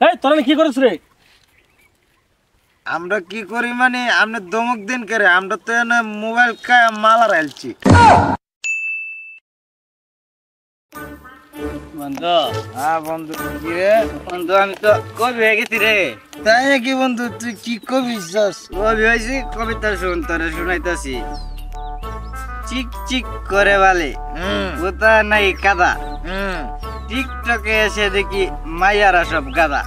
এই তোরা কি করিস রে? আমরা কি করি মানে আপনি দমক দিন করে আমরা তো এনে মোবাইল কায় মালা রাখছি। বন্ধু হ্যাঁ বন্ধু কি রে? বন্ধু আমি তো কবি হয়ে গেছি রে। তাই নাকি বন্ধু? তুই কি কবি? কবি হয়েছি, কবিতা শুন তোরে শুনাইতেছি। চিক চিক করে বলে কোথা নাই কাদা, টিকটকে এসে দেখি মাইয়ারা সব গাদা।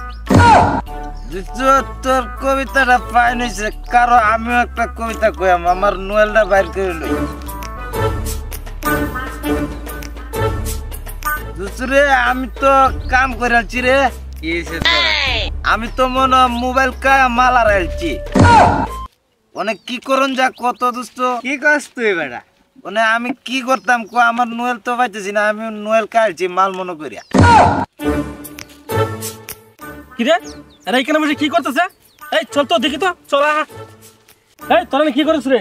তোর কবিতাটা পাই নিছে কারো আমিও একটা কবিতা কইম, আমার নোয়েলটা বাইর করে লই। দুসরে আমি তো কাম করে আছি রে। কি হয়েছে তোর? আমি তো মনে মোবাইল কা মালা রাখছি। অনেক কি করুন যা কত দুষ্ট। কি করছ তুই বেটা? মানে আমি কি করতাম কো, আমার নোয়েল তো পাইতেছি না, আমি নোয়েল কাটছি মাল মনে করিয়া। কি রে এরা এখানে বসে কি করতেছে? এই চল তো দেখি তো, চল। এই তোরা কি করিস রে?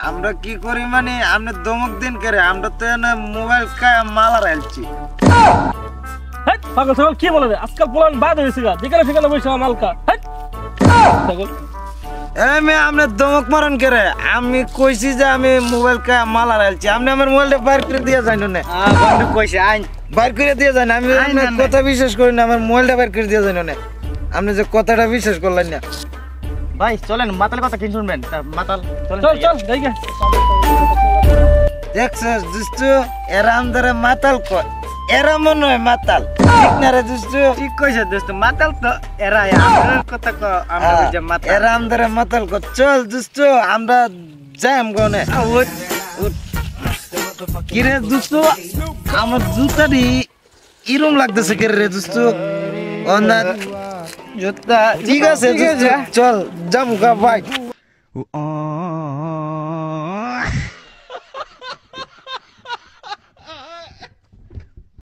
আমরা কি করি মানে আপনি দমক দিন করে আমরা তো এনে মোবাইল কা মালা রাখছি। হ্যাঁ পাগল ছাগল কি বলে রে? আজকাল পোলান বাদ হয়েছে গা, যেখানে সেখানে বসে মালকা। হ্যাঁ ছাগল আপনি দমক মারন করে। আমি কইছি যে আমি মোবাইল কা মালা রাখছি, আপনি আমার মোবাইলটা বাইর করে দিয়ে যান না। বন্ধু কইছে আইন বাইর করে দিয়ে যান। আমি আপনার কথা বিশ্বাস করি না, আমার মোবাইলটা বাইর করে দিয়ে যান না। আপনি যে কথাটা বিশ্বাস করলেন না। ভাই চলেন মাতাল কথা কি শুনবেন? মাতাল চলেন চল চল দেখে। দেখছস দুষ্টু, এরা আমাদের মাতাল কয়, এরা মনে হয় মাতাল, ঠিক না রে দুষ্টু? ঠিক কইছে দোস্ত, মাতাল তো এরা। আপনার কথা কো আমরা বুঝে মাতাল। এরা আমাদের মাতাল কয়। চল দুষ্টু আমরা যাইম গনে। কি রে দুষ্টু, আমার জুতাটি ইরম লাগতেছে কে রে দুষ্টু? ও না জুতা ঠিক আছে, চল যাম গা ভাই।